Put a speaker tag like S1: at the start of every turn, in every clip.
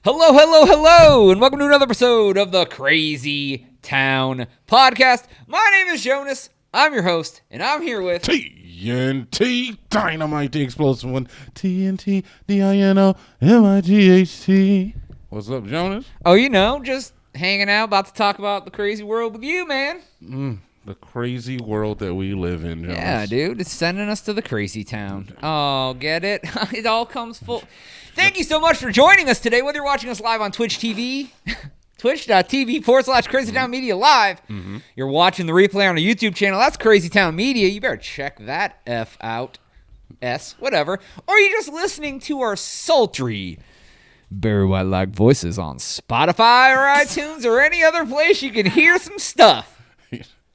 S1: Hello, hello, hello, and welcome to another episode of the Crazy Town Podcast. My name is Jonas. I'm your host, and I'm here with
S2: TNT Dynamite, the explosive one. TNT DINOMIGHT. What's up, Jonas?
S1: just hanging out, about to talk about the crazy world with you, man.
S2: The crazy world that we live in, Jonas.
S1: Yeah, dude, it's sending us to the Crazy Town. Oh, get it? It all comes full. Thank you so much for joining us today, whether you're watching us live on Twitch TV, twitch.tv/Crazy Town Media Live. You're watching the replay on our YouTube channel. That's Crazy Town Media. You better check that F out. Whatever. Or you're just listening to our sultry, Barry White-like voices on Spotify or iTunes or any other place you can hear some stuff.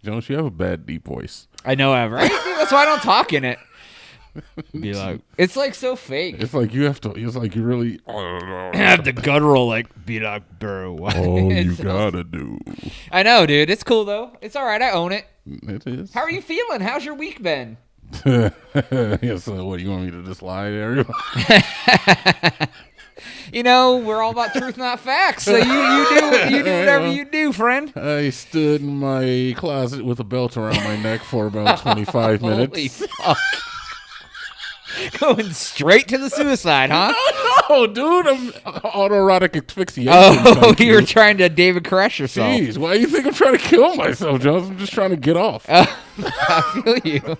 S2: Jonas, you have a bad deep voice.
S1: I know, right? That's why I don't talk in it. Be like, it's like so fake.
S2: It's like you have to, it's like you really
S1: Have the guttural, be like, bro.
S2: all you gotta do.
S1: I know, dude. It's cool, though. It's all right. I own it.
S2: It is.
S1: How are you feeling? How's your week been?
S2: Yeah, so what, you want me to just lie to everyone?
S1: We're all about truth, not facts. So you do whatever you do, friend.
S2: I stood in my closet with a belt around my neck for about 25 minutes.
S1: Holy fuck. Going straight to the suicide, huh?
S2: No, dude, I'm autoerotic asphyxiation.
S1: Oh, you were trying to David Koresh yourself.
S2: Jeez, why do you think I'm trying to kill myself, Jones? I'm just trying to get off.
S1: I feel you.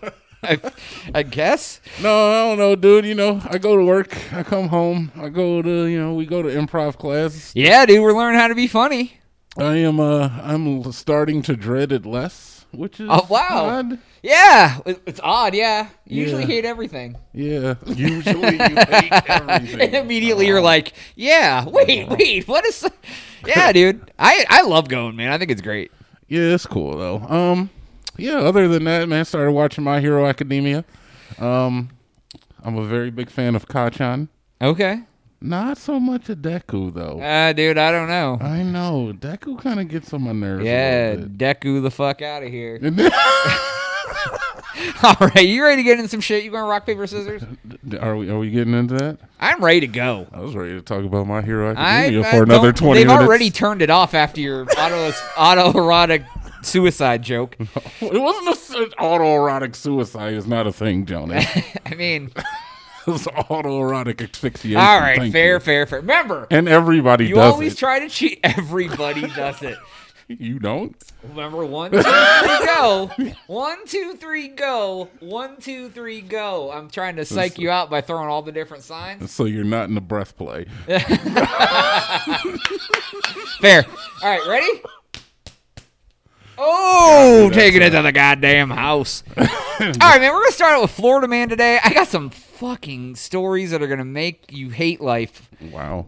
S1: I guess.
S2: No, I don't know, dude. I go to work. I come home. I go to, we go to improv class.
S1: Yeah, dude, we're learning how to be funny.
S2: I'm starting to dread it less, which is odd.
S1: Yeah, it's odd, yeah. You usually hate everything.
S2: Yeah, usually you hate everything.
S1: And immediately you're like, yeah, wait, what is... Yeah, dude, I love going, man. I think it's great.
S2: Yeah, it's cool, though. Yeah, other than that, man, started watching My Hero Academia. I'm a very big fan of Kacchan.
S1: Okay.
S2: Not so much of Deku, though.
S1: Dude, I don't know.
S2: I know. Deku kind of gets on my nerves
S1: Yeah,
S2: a little bit.
S1: Deku the fuck out of here. All right, you ready to get into some shit? You going to rock, paper, scissors?
S2: Are we getting into that?
S1: I'm ready to go.
S2: I was ready to talk about My Hero Academia for another 20
S1: they've
S2: minutes.
S1: They've already turned it off after your autoerotic suicide joke.
S2: It wasn't an autoerotic suicide. It's not a thing, Jonas.
S1: I mean...
S2: It was autoerotic asphyxiation.
S1: All right, fair. Remember.
S2: And everybody does it.
S1: You always try to cheat. Everybody does it.
S2: You don't?
S1: Remember, 1, 2, 3, go. 1, 2, 3, go. 1, 2, 3, go. I'm trying to psych you out by throwing all the different signs.
S2: So you're not in the breath play.
S1: Fair. All right, ready? Oh, taking it to the goddamn house. All right, man, we're going to start out with Florida Man today. I got some fucking stories that are going to make you hate life.
S2: Wow.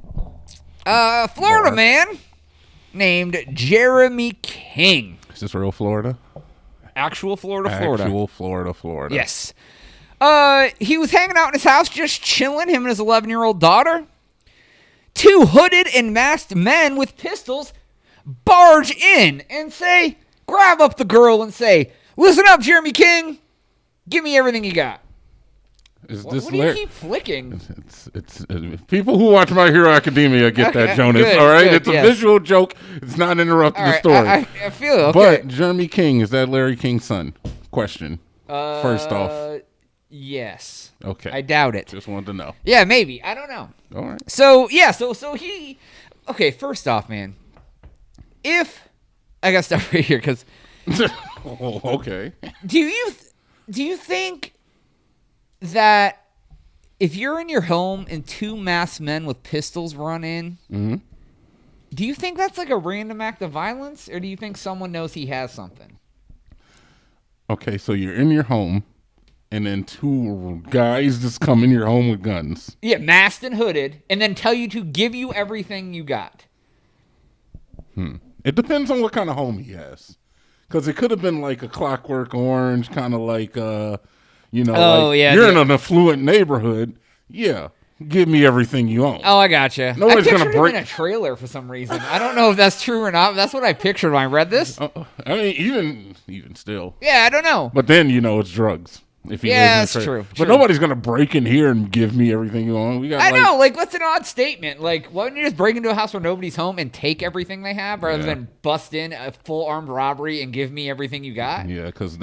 S1: Florida Man named Jeremy King.
S2: Is this real Florida?
S1: Actual Florida.
S2: Actual Florida.
S1: Yes. He was hanging out in his house, just chilling, him and his 11-year-old daughter. 2 hooded and masked men with pistols barge in and grab up the girl and say, "Listen up, Jeremy King. Give me everything you got." What do you keep flicking?
S2: It's people who watch My Hero Academia get that, Jonas.
S1: Good,
S2: all right,
S1: good,
S2: it's a visual joke. It's not interrupting the story.
S1: I feel it. Okay.
S2: But Jeremy King, is that Larry King's son? Question. First off.
S1: Yes.
S2: Okay.
S1: I doubt it.
S2: Just wanted to know.
S1: Yeah, maybe. I don't know.
S2: All right.
S1: So he. Okay, first off, man. If I gotta stop right here because.
S2: Oh, okay.
S1: Do you think that if you're in your home and 2 masked men with pistols run in, do you think that's like a random act of violence, or do you think someone knows he has something?
S2: Okay, so you're in your home, and then 2 guys just come in your home with guns.
S1: Yeah, masked and hooded, and then tell you to give you everything you got.
S2: It depends on what kind of home he has. Because it could have been like a Clockwork Orange, kind of like, you're in an affluent neighborhood. Yeah, give me everything you own.
S1: Oh, I gotcha.
S2: Nobody's
S1: I
S2: gonna
S1: pictured him in a trailer for some reason. I don't know if that's true or not. But that's what I pictured when I read this.
S2: I mean, even still.
S1: Yeah, I don't know.
S2: But then, it's drugs. If he
S1: that's true.
S2: But nobody's gonna break in here and give me everything you want.
S1: I know, like, what's an odd statement? Like, why wouldn't you just break into a house where nobody's home and take everything they have, rather than bust in a full armed robbery and give me everything you got?
S2: Yeah, because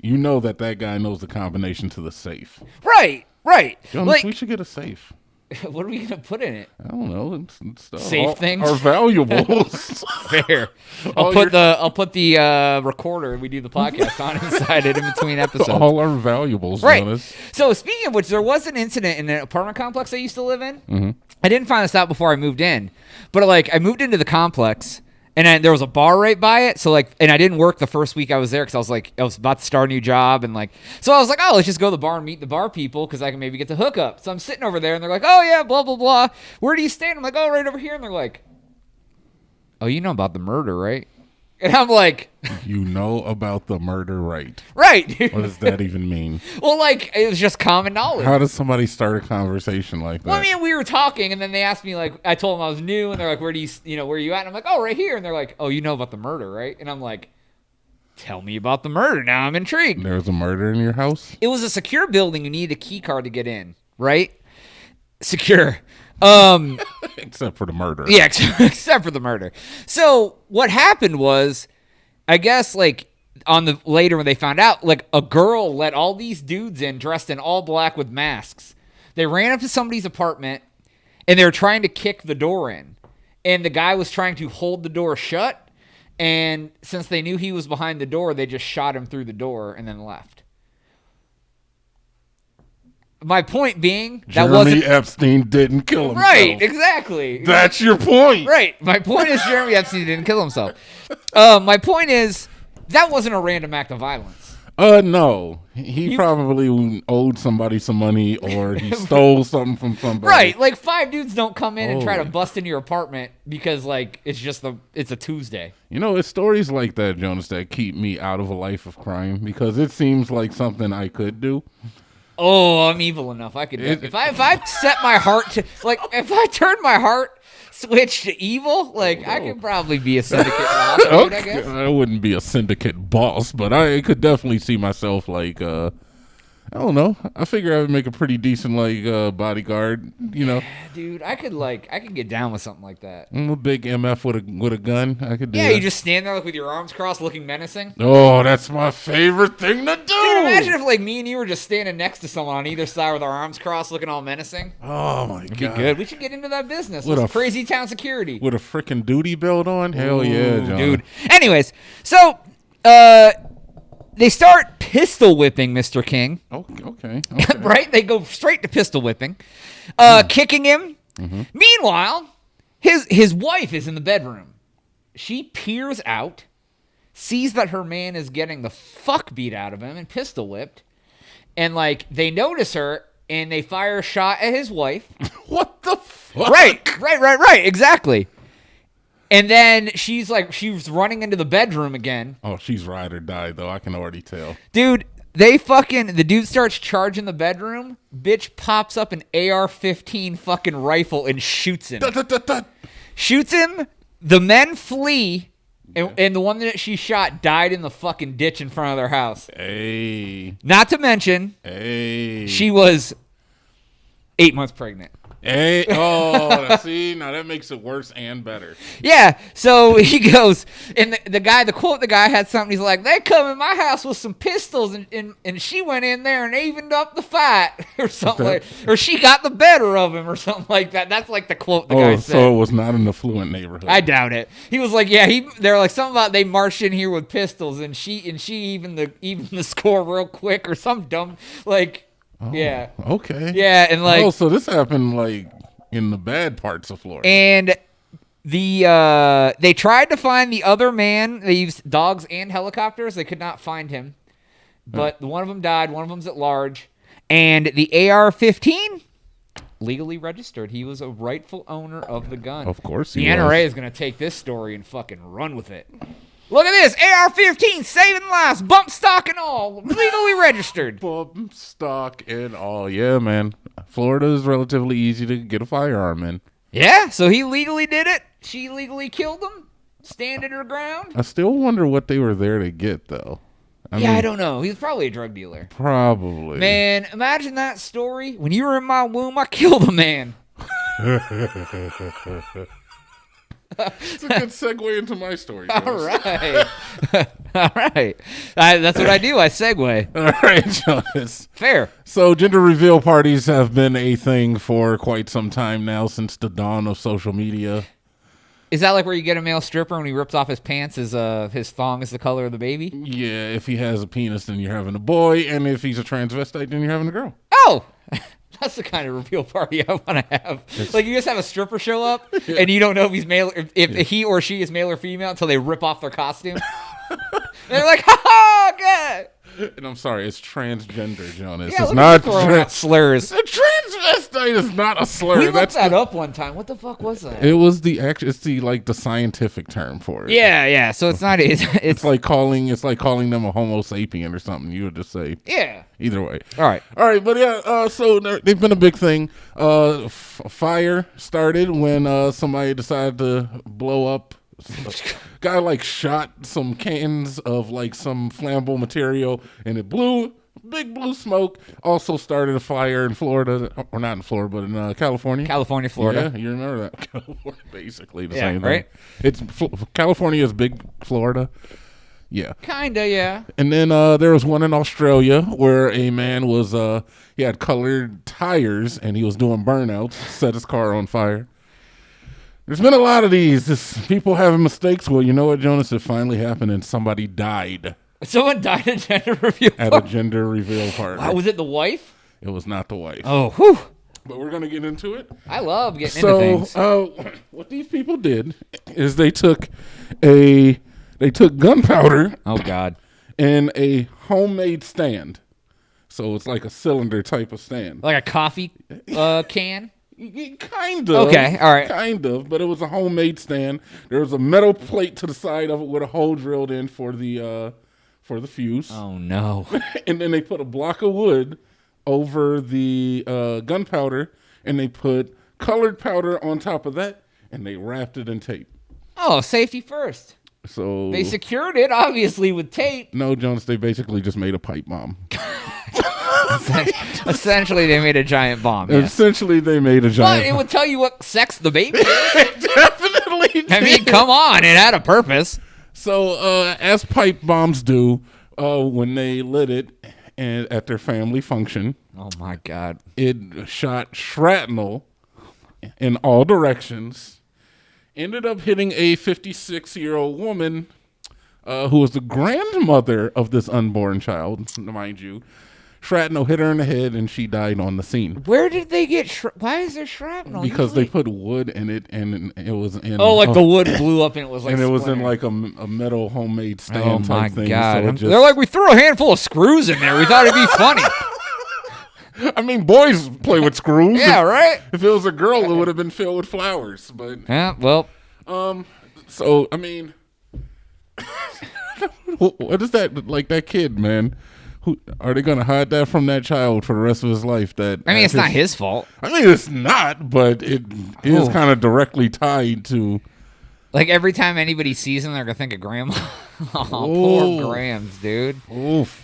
S2: you know that guy knows the combination to the safe.
S1: Right.
S2: Jonas, like, we should get a safe.
S1: What are we gonna put in it?
S2: I don't know.
S1: Safe things.
S2: Our valuables.
S1: Fair. I'll put the recorder we do the podcast on inside it in between episodes.
S2: All our valuables.
S1: Right.
S2: Jonas.
S1: So speaking of which, there was an incident in an apartment complex I used to live in.
S2: Mm-hmm.
S1: I didn't find this out before I moved in, but like I moved into the complex. And there was a bar right by it, so like, and I didn't work the first week I was there because I was about to start a new job, and like, so I was like, oh, let's just go to the bar and meet the bar people because I can maybe get the hookup. So I'm sitting over there, and they're like, oh yeah, blah blah blah. Where do you stay? And I'm like, oh, right over here. And they're like, oh, you know about the murder, right? And I'm like,
S2: you know about the murder, right?
S1: Right.
S2: What does that even mean?
S1: Well, like, it was just common knowledge.
S2: How does somebody start a conversation like that?
S1: Well, I mean, we were talking, and then they asked me, like, I told them I was new, and they're like, where are you at? And I'm like, oh, right here. And they're like, oh, you know about the murder, right? And I'm like, tell me about the murder. Now I'm intrigued.
S2: There was a murder in your house?
S1: It was a secure building. You needed a key card to get in, right? Secure.
S2: Except for the murder.
S1: Yeah, except for the murder. So what happened was, I guess, like, later when they found out, like, a girl let all these dudes in dressed in all black with masks. They ran up to somebody's apartment, and they were trying to kick the door in. And the guy was trying to hold the door shut, and since they knew he was behind the door, they just shot him through the door and then left. My point being,
S2: Jeremy Epstein didn't kill himself.
S1: Right, exactly.
S2: That's your point.
S1: Right. My point is Jeremy Epstein didn't kill himself. My point is that wasn't a random act of violence.
S2: No. He probably owed somebody some money or he stole something from somebody.
S1: Right. Like 5 dudes don't come in and try to bust into your apartment because like it's a Tuesday.
S2: You know, it's stories like that, Jonas, that keep me out of a life of crime because it seems like something I could do.
S1: Oh, I'm evil enough. I could if I set my heart to like if I turned my heart switch to evil, like I could probably be a syndicate boss. Okay. I guess
S2: I wouldn't be a syndicate boss, but I could definitely see myself like I don't know. I figure I would make a pretty decent like bodyguard, you know.
S1: Dude, I could get down with something like that.
S2: I'm a big MF with a gun. I could do
S1: Yeah,
S2: that.
S1: you just stand there like with your arms crossed looking menacing.
S2: Oh, that's my favorite thing to do.
S1: Dude, imagine if like me and you were just standing next to someone on either side with our arms crossed looking all menacing.
S2: Oh my God.
S1: Be good. We should get into that business with crazy town security.
S2: With a freaking duty belt on? Hell yeah, John.
S1: Dude. Anyways, so they start pistol whipping Mr. King.
S2: Oh, okay.
S1: Right? They go straight to pistol whipping, kicking him. Mm-hmm. Meanwhile, his wife is in the bedroom. She peers out, sees that her man is getting the fuck beat out of him and pistol whipped, and like they notice her and they fire a shot at his wife.
S2: What the fuck?
S1: Right. Exactly. And then she was running into the bedroom again.
S2: Oh, she's ride or die, though. I can already tell.
S1: Dude, the dude starts charging the bedroom. Bitch pops up an AR-15 fucking rifle and shoots him. Shoots him. The men flee. And the one that she shot died in the fucking ditch in front of their house.
S2: Hey.
S1: Not to mention, she was 8 months pregnant.
S2: Hey, oh, see, now that makes it worse and better.
S1: Yeah, so he goes, and the quote the guy had something, he's like, they come in my house with some pistols, and she went in there and evened up the fight, or something or she got the better of him, or something like that. That's like the quote the guy said.
S2: So it was not an affluent neighborhood.
S1: I doubt it. He was like, yeah, they're like, something about they marched in here with pistols, and she even the score real quick, or some dumb, like...
S2: Oh,
S1: yeah.
S2: Okay.
S1: Yeah, and like...
S2: Oh, so this happened, like, in the bad parts of Florida.
S1: And they tried to find the other man. They used dogs and helicopters. They could not find him. But one of them died. One of them's at large. And the AR-15, legally registered. He was a rightful owner of the gun.
S2: Of course
S1: he was. The NRA is going to take this story and fucking run with it. Look at this, AR-15, saving lives, bump stock and all, legally registered.
S2: Bump stock and all, yeah, man. Florida is relatively easy to get a firearm in.
S1: Yeah, so he legally did it. She legally killed him, standing her ground.
S2: I still wonder what they were there to get, though.
S1: I don't know. He's probably a drug dealer.
S2: Probably.
S1: Man, imagine that story. When you were in my womb, I killed a man.
S2: It's a good segue into my story.
S1: All right. All right. That's what I do. I segue.
S2: All right, Jonas.
S1: Fair.
S2: So gender reveal parties have been a thing for quite some time now, since the dawn of social media.
S1: Is that like where you get a male stripper when he rips off his pants, his thong is the color of the baby?
S2: Yeah, if he has a penis, then you're having a boy, and if he's a transvestite, then you're having a girl.
S1: Oh! That's the kind of reveal party I want to have. Like, you just have a stripper show up, and you don't know if he's male, if he or she is male or female until they rip off their costume. They're like, ha ha, okay.
S2: And I'm sorry, it's transgender, Jonas.
S1: Yeah,
S2: it's not
S1: slurs.
S2: A transvestite is not a slur.
S1: We looked that up one time. What the fuck was that?
S2: It was it's the scientific term for it.
S1: Yeah. So it's not. It's
S2: like calling them a Homo sapien or something. You would just say.
S1: Yeah.
S2: Either way.
S1: All right.
S2: But yeah. So they've been a big thing. Fire started when somebody decided to blow up. Guy like shot some cans of like some flammable material, and it blew. Big blue smoke. Also started a fire in Florida, or not in Florida, but in California.
S1: California, Florida.
S2: Yeah, you remember that? California, basically the
S1: same
S2: thing.
S1: Right?
S2: It's California is big Florida. Yeah.
S1: Kinda, yeah.
S2: And then there was one in Australia where a man was he had colored tires and he was doing burnouts, set his car on fire. There's been a lot of these. Just people having mistakes. Well, you know what, Jonas? It finally happened and somebody died.
S1: Someone died at a gender reveal party?
S2: At a gender reveal party.
S1: Wow, was it the wife?
S2: It was not the wife.
S1: Oh, whew.
S2: But we're going to get into it.
S1: I love getting into things.
S2: So what these people did is they took gunpowder.
S1: Oh, God.
S2: And a homemade stand. So it's like a cylinder type of stand.
S1: Like a coffee can?
S2: Kind of.
S1: Okay, all right.
S2: Kind of, but it was a homemade stand. There was a metal plate to the side of it with a hole drilled in for the fuse.
S1: Oh, no.
S2: And then they put a block of wood over the gunpowder, and they put colored powder on top of that, and they wrapped it in tape.
S1: Oh, safety first.
S2: So
S1: they secured it, obviously, with tape.
S2: No, Jonas, they basically just made a pipe bomb.
S1: Essentially, they made a giant bomb. Yes.
S2: Essentially, they made a giant
S1: bomb. But it would tell you what sex the baby is.
S2: It definitely did.
S1: I mean, come on. It had a purpose.
S2: So, as pipe bombs do, when they lit it and at their family function.
S1: Oh, my God.
S2: It shot shrapnel in all directions. Ended up hitting a 56-year-old woman who was the grandmother of this unborn child, mind you. Shrapnel hit her in the head, and she died on the scene.
S1: Where did they get why is there shrapnel?
S2: Because they put wood in it, and it was in...
S1: Oh, like the wood blew up, and it was like...
S2: And it was in like a metal homemade stand type thing.
S1: Oh, my God.
S2: So
S1: they're like, we threw a handful of screws in there. We thought it'd be funny.
S2: I mean, boys play with screws.
S1: Yeah, right?
S2: If it was a girl, it would have been filled with flowers. But
S1: yeah, well...
S2: So, I mean... what is that? Like, that kid, man... Who are they going to hide that from that child for the rest of his life?
S1: It's not his fault.
S2: I mean, it's not, but it is kind of directly tied to.
S1: Like every time anybody sees him, they're gonna think of Grandma. Oh, poor Grams, dude.
S2: Oof.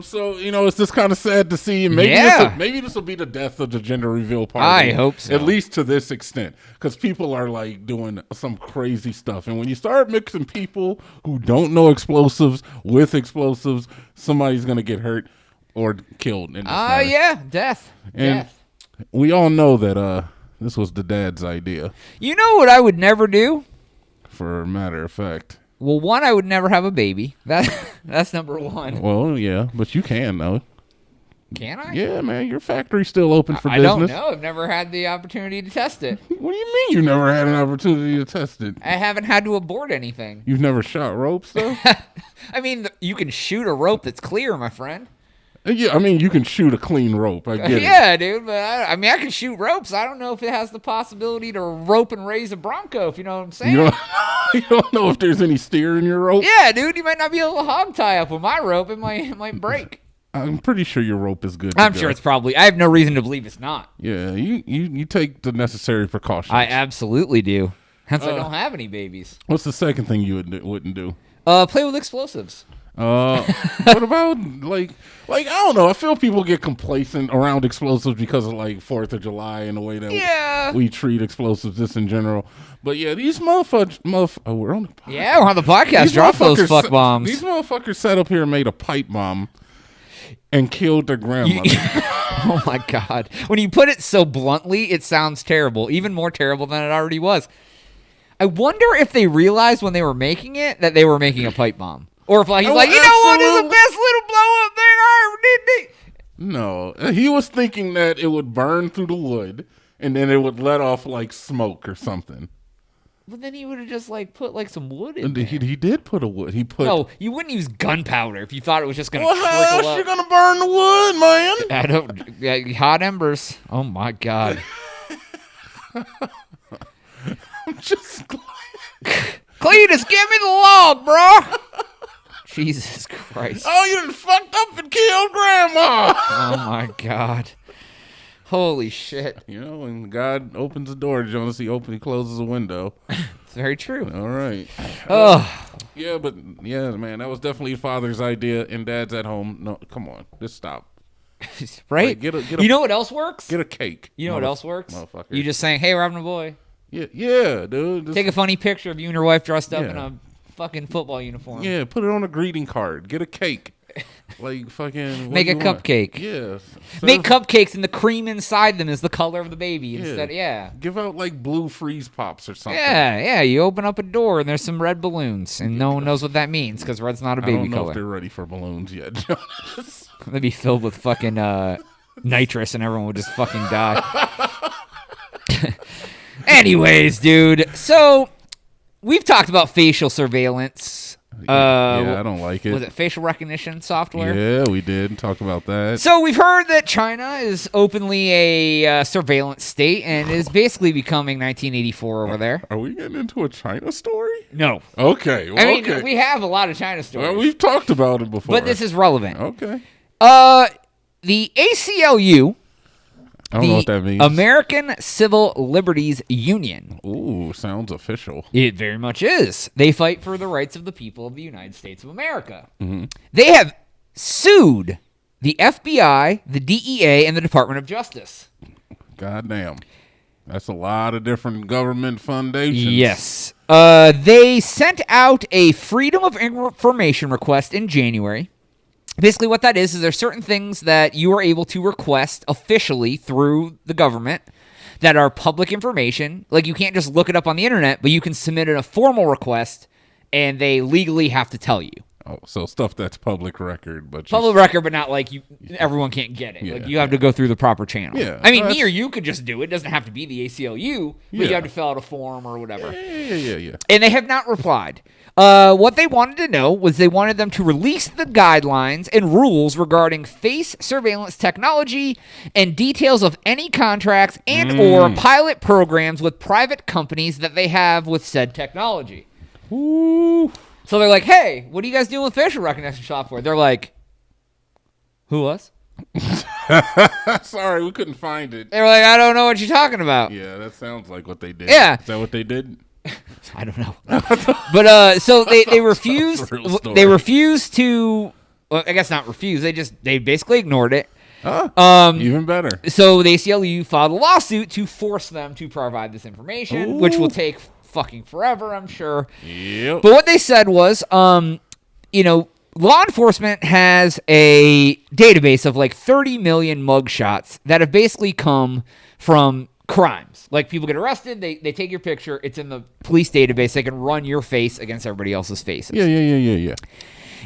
S2: So it's just kind of sad to see. Maybe this will be the death of the gender reveal party.
S1: I hope so.
S2: At least to this extent, because people are like doing some crazy stuff, and when you start mixing people who don't know explosives with explosives, somebody's gonna get hurt or killed.
S1: Death.
S2: And death. We all know that this was the dad's idea.
S1: You know what I would never do?
S2: For a matter of fact.
S1: Well, one, I would never have a baby. That's number one.
S2: Well, yeah, but you can, though.
S1: Can I?
S2: Yeah, man, your factory's still open for
S1: business.
S2: business.
S1: I don't know. I've never had the opportunity to test it.
S2: What do you mean you never had an opportunity to test it?
S1: I haven't had to abort anything.
S2: You've never shot ropes, though?
S1: I mean, you can shoot a rope that's clear, my friend.
S2: Yeah, I mean, you can shoot a clean rope. I get it.
S1: Yeah, dude, but I can shoot ropes. I don't know if it has the possibility to rope and raise a bronco, if you know what I'm saying.
S2: You don't know if there's any steer in your rope?
S1: Yeah, dude, you might not be able to hog tie up with my rope. It might break.
S2: I'm pretty sure your rope is good.
S1: I'm sure it's probably. I have no reason to believe it's not.
S2: Yeah, you take the necessary precautions.
S1: I absolutely do. Hence, I don't have any babies.
S2: What's the second thing you wouldn't do?
S1: Play with explosives.
S2: What about like I don't know. I feel people get complacent around explosives because of like 4th of July and the way that we treat explosives just in general. But yeah, these motherfuckers. Oh, we're on the podcast.
S1: Yeah, we're on the podcast. Drop those fuck bombs.
S2: These motherfuckers sat up here and made a pipe bomb and killed their grandmother.
S1: Oh my God! When you put it so bluntly, it sounds terrible. Even more terrible than it already was. I wonder if they realized when they were making it that they were making a pipe bomb. Or if he's like, you know what is the best little blow-up thing I ever did?
S2: No. He was thinking that it would burn through the wood and then it would let off like smoke or something.
S1: But then he would have just like put like some wood in
S2: He did put a wood.
S1: No, you wouldn't use gunpowder if you thought it was just going to
S2: trickle up. Well, how else you going to burn the wood, man?
S1: I don't. Yeah, hot embers. Oh, my God.
S2: I'm just
S1: Cletus, give me the log, bro. Jesus Christ.
S2: Oh, you done fucked up and killed Grandma.
S1: Oh, my God. Holy shit.
S2: You know, when God opens the door, Jonas, he closes the window.
S1: It's very true.
S2: All right.
S1: Oh.
S2: Yeah, but, yeah, man, that was definitely father's idea, and dad's at home. No, come on. Just stop.
S1: Right?
S2: Like,
S1: you know what else works?
S2: Get a cake.
S1: You know what else works?
S2: Motherfucker.
S1: You just saying, hey, we're having a boy.
S2: Yeah, dude.
S1: Take a funny picture of you and your wife dressed up in a fucking football uniform.
S2: Yeah, put it on a greeting card. Get a cake. Like fucking
S1: make a cupcake.
S2: Yeah.
S1: Make cupcakes and the cream inside them is the color of the baby instead. Yeah.
S2: Give out like blue freeze pops or something.
S1: Yeah. You open up a door and there's some red balloons and no one knows what that means because red's not a baby color.
S2: I don't know if they're ready for balloons yet, Jonas.
S1: They'd be filled with fucking nitrous and everyone would just fucking die. Anyways, dude. So we've talked about facial surveillance.
S2: Yeah, I don't like it.
S1: Was it facial recognition software?
S2: Yeah, we did talk about that.
S1: So we've heard that China is openly a surveillance state and is basically becoming 1984 over there.
S2: Are we getting into a China story?
S1: No.
S2: Okay. Well,
S1: I mean, we have a lot of China stories.
S2: Well, we've talked about it before.
S1: But this is relevant.
S2: Okay.
S1: The ACLU...
S2: I don't know what that means.
S1: American Civil Liberties Union.
S2: Ooh, sounds official.
S1: It very much is. They fight for the rights of the people of the United States of America.
S2: Mm-hmm.
S1: They have sued the FBI, the DEA, and the Department of Justice.
S2: Goddamn. That's a lot of different government foundations.
S1: Yes. They sent out a Freedom of Information request in January. Basically, what that is there's certain things that you are able to request officially through the government that are public information. Like, you can't just look it up on the internet, but you can submit a formal request, and they legally have to tell you.
S2: Oh, so stuff that's public record, but
S1: public record, but not like everyone can't get it.
S2: Yeah,
S1: like, you have to go through the proper channel.
S2: Yeah,
S1: I mean, me or you could just do it. It doesn't have to be the ACLU, but you have to fill out a form or whatever.
S2: Yeah.
S1: And they have not replied. What they wanted to know was they wanted them to release the guidelines and rules regarding face surveillance technology and details of any contracts and or pilot programs with private companies that they have with said technology.
S2: Ooh.
S1: So they're like, hey, what are you guys doing with facial recognition software? They're like, who, us?
S2: Sorry, we couldn't find it.
S1: They were like, I don't know what you're talking about.
S2: Yeah, that sounds like what they did.
S1: Yeah.
S2: Is that what they did?
S1: I don't know. But so they refused. They refused to. Well, I guess not refuse. They basically ignored it.
S2: Even better.
S1: So the ACLU filed a lawsuit to force them to provide this information, which will take fucking forever, I'm sure.
S2: Yep.
S1: But what they said was, law enforcement has a database of like 30 million mugshots that have basically come from crimes. Like, people get arrested, they take your picture, it's in the police database, they can run your face against everybody else's faces.
S2: Yeah.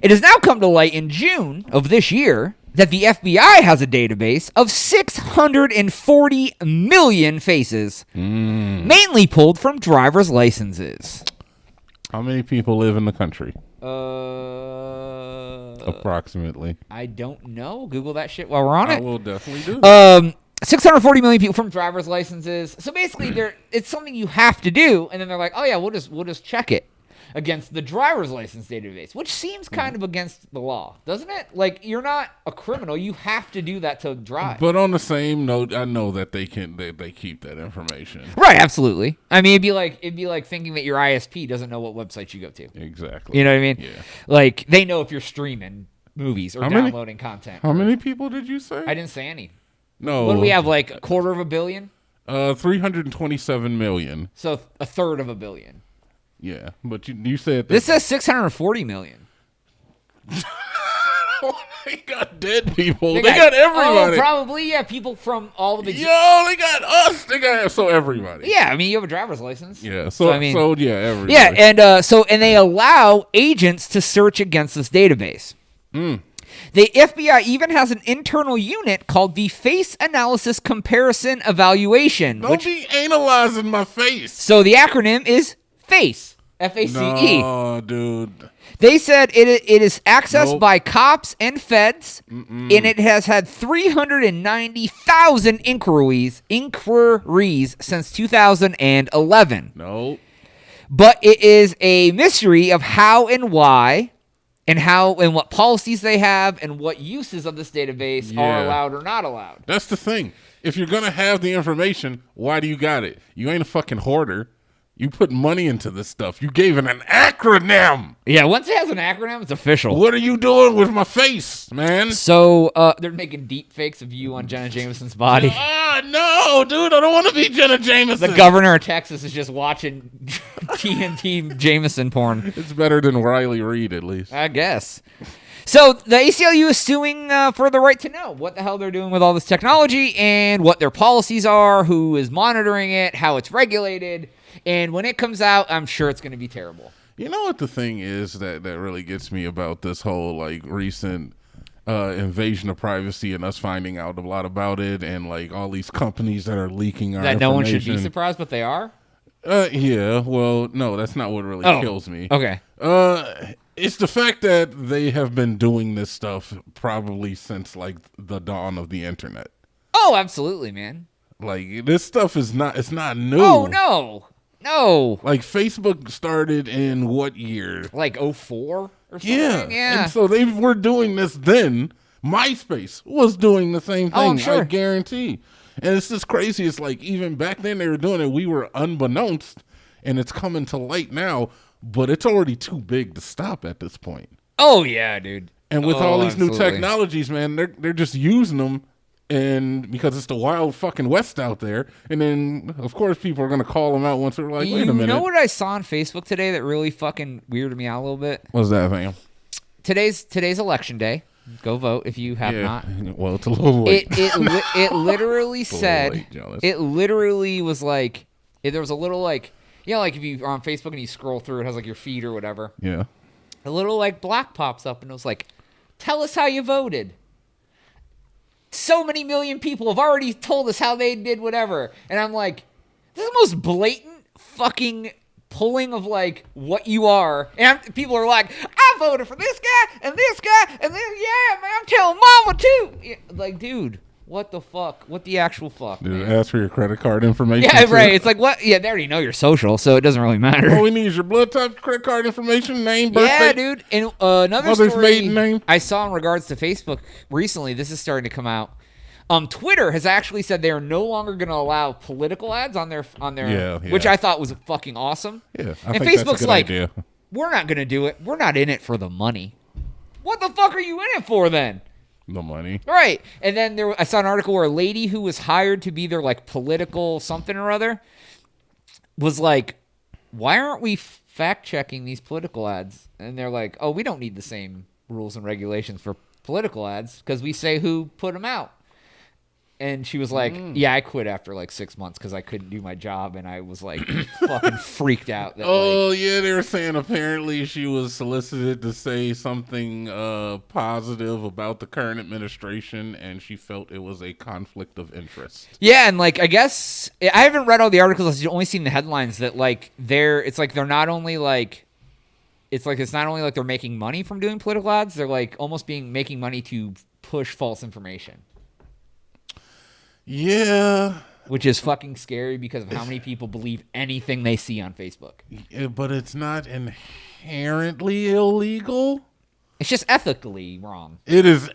S1: It has now come to light in June of this year that the FBI has a database of 640 million faces, mainly pulled from driver's licenses.
S2: How many people live in the country?
S1: Approximately. I don't know. Google that shit while we're on it.
S2: I will definitely do that.
S1: 640 million people from driver's licenses. So basically, it's something you have to do, and then they're like, "Oh yeah, we'll just check it." against the driver's license database, which seems kind of against the law, doesn't it? Like, you're not a criminal. You have to do that to drive.
S2: But on the same note, I know that they keep that information.
S1: Right, absolutely. I mean, it'd be like thinking that your ISP doesn't know what websites you go to.
S2: Exactly.
S1: You know what I mean?
S2: Yeah.
S1: Like, they know if you're streaming movies or downloading content.
S2: How many people did you say?
S1: I didn't say any.
S2: No.
S1: What do we have, like a quarter of a billion?
S2: 327 million.
S1: So a third of a billion.
S2: Yeah, but you said
S1: This says 640 million.
S2: They got dead people. They got everybody.
S1: Oh, probably, yeah. People from all of the.
S2: Yo, they got us. They got everybody.
S1: Yeah, I mean, you have a driver's license.
S2: Yeah, so
S1: I mean,
S2: yeah, everybody.
S1: yeah, and and they allow agents to search against this database. The FBI even has an internal unit called the Face Analysis Comparison Evaluation.
S2: Don't be analyzing my face.
S1: So the acronym is FACE. FACE.
S2: No, dude.
S1: They said it is accessed by cops and feds, and it has had 390,000 inquiries since 2011.
S2: No.
S1: But it is a mystery of how and why, and what policies they have, and what uses of this database are allowed or not allowed.
S2: That's the thing. If you're gonna have the information, why do you got it? You ain't a fucking hoarder. You put money into this stuff. You gave it an acronym.
S1: Yeah, once it has an acronym, it's official.
S2: What are you doing with my face, man?
S1: So they're making deep fakes of you on Jenna Jameson's body.
S2: No, dude, I don't want to be Jenna Jameson.
S1: The governor of Texas is just watching TNT Jameson porn.
S2: It's better than Riley Reid, at least.
S1: I guess. So the ACLU is suing for the right to know what the hell they're doing with all this technology and what their policies are, who is monitoring it, how it's regulated. And when it comes out, I'm sure it's going to be terrible.
S2: You know what the thing is that really gets me about this whole like recent invasion of privacy and us finding out a lot about it, and like all these companies that are leaking our
S1: that
S2: information.
S1: No one should be surprised, but they are?
S2: Yeah, well, no, that's not what really kills me.
S1: Okay.
S2: It's the fact that they have been doing this stuff probably since like the dawn of the internet.
S1: Oh, absolutely, man.
S2: Like this stuff it's not new.
S1: Oh, no. No.
S2: Like Facebook started in what year?
S1: Like 04 or something?
S2: Yeah. And so they were doing this then. MySpace was doing the same thing,
S1: I'm sure.
S2: I guarantee. And it's just crazy. It's like even back then they were doing it, we were unbeknownst, and it's coming to light now, but it's already too big to stop at this point.
S1: Oh, yeah, dude.
S2: And with all these
S1: absolutely.
S2: new technologies, man, they're just using them. And because it's the wild fucking West out there. And then, of course, people are going to call them out once they're like, wait a minute.
S1: You know what I saw on Facebook today that really fucking weirded me out a little bit?
S2: What's that, fam?
S1: Today's election day. Go vote if you have not.
S2: Well, it's a little late.
S1: It literally said,
S2: late, Jonas.
S1: it literally was like, there was a little like, you know, like if you are on Facebook and you scroll through, it has like your feed or whatever.
S2: Yeah.
S1: A little like block pops up and it was like, tell us how you voted. So many million people have already told us how they did whatever. And I'm like, this is the most blatant fucking pulling of like what you are. And people are like, I voted for this guy and this guy. And then, yeah, man, I'm telling mama too. Yeah, like, dude, what the fuck? What the actual fuck,
S2: Dude,
S1: man?
S2: ask for your credit card information.
S1: Yeah,
S2: too.
S1: right. It's like, what? Yeah, they already know your social, so it doesn't really matter.
S2: All we need is your blood type, credit card information, name, birthday.
S1: Yeah, dude. And another
S2: Mother's
S1: story
S2: maiden name.
S1: I saw in regards to Facebook recently, this is starting to come out. Twitter has actually said they are no longer going to allow political ads on their
S2: Yeah.
S1: which I thought was fucking awesome.
S2: Yeah,
S1: and
S2: think
S1: Facebook's
S2: that's a good
S1: like,
S2: idea.
S1: we're not going to do it. We're not in it for the money. What the fuck are you in it for then?
S2: The money.
S1: Right. And then I saw an article where a lady who was hired to be their like political something or other was like, why aren't we fact checking these political ads? And they're like, oh, we don't need the same rules and regulations for political ads because we say who put them out. And she was like, yeah, I quit after like 6 months because I couldn't do my job. And I was like fucking freaked out. That,
S2: Yeah, they were saying apparently she was solicited to say something positive about the current administration, and she felt it was a conflict of interest.
S1: Yeah, and like I guess I haven't read all the articles. I've only seen the headlines that like it's not only like they're making money from doing political ads. They're like almost making money to push false information.
S2: Yeah,
S1: which is fucking scary because of how many people believe anything they see on Facebook.
S2: Yeah, but it's not inherently illegal.
S1: It's just ethically wrong.
S2: It is